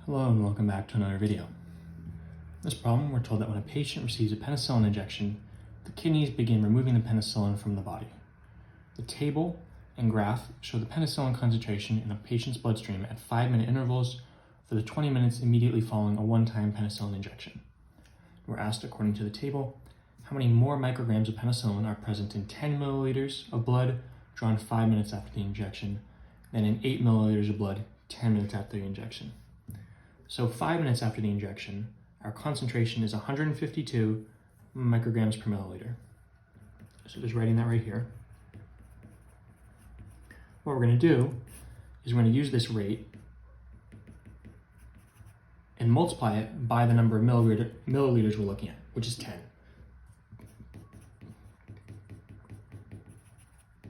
Hello and welcome back to another video. In this problem, we're told that when a patient receives a penicillin injection, the kidneys begin removing the penicillin from the body. The table and graph show the penicillin concentration in a patient's bloodstream at 5-minute intervals for the 20 minutes immediately following a one-time penicillin injection. We're asked, according to the table, how many more micrograms of penicillin are present in 10 milliliters of blood drawn 5 minutes after the injection than in 8 milliliters of blood 10 minutes after the injection. So 5 minutes after the injection, our concentration is 152 micrograms per milliliter. So just writing that right here. What we're going to do is we're going to use this rate and multiply it by the number of milliliters we're looking at, which is 10.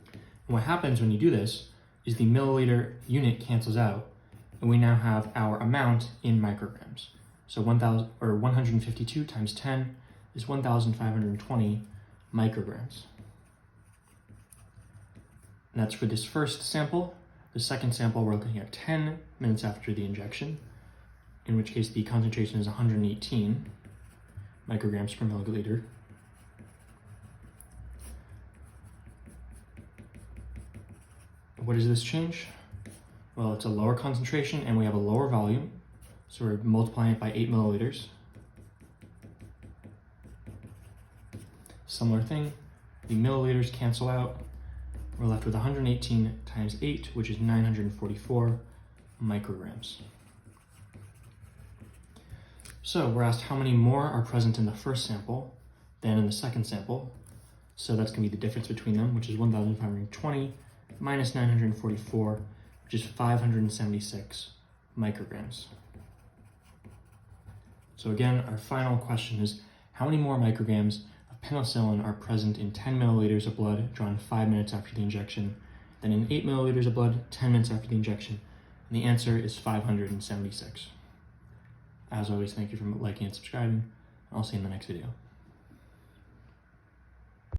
And what happens when you do this is the milliliter unit cancels out, and we now have our amount in micrograms. So 152 times 10 is 1,520 micrograms. And that's for this first sample. The second sample, we're looking at 10 minutes after the injection, in which case the concentration is 118 micrograms per milliliter. What does this change? Well, it's a lower concentration and we have a lower volume. So we're multiplying it by 8 milliliters. Similar thing, the milliliters cancel out. We're left with 118 times 8, which is 944 micrograms. So we're asked how many more are present in the first sample than in the second sample. So that's going to be the difference between them, which is 1,520 minus 944, which is 576 micrograms. So again, our final question is, how many more micrograms of penicillin are present in 10 milliliters of blood drawn 5 minutes after the injection than in 8 milliliters of blood 10 minutes after the injection? And the answer is 576. As always, thank you for liking and subscribing. I'll see you in the next video.